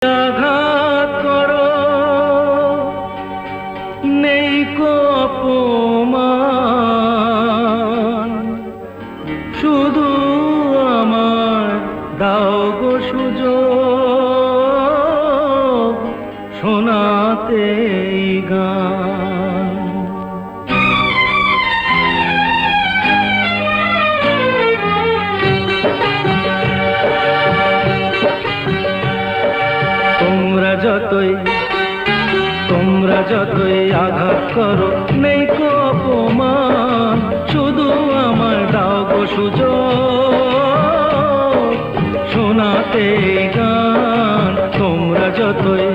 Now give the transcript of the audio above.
আঘাত করো নেই কো অপমান, শুধু আমার দাও গো সুযোগ শোনাতে এই গান। তোমরা যতই আঘাত করো নেই কো অপমান, শুধু আমার দাও গো সুযোগ শোনাতে গান। তোমরা যতই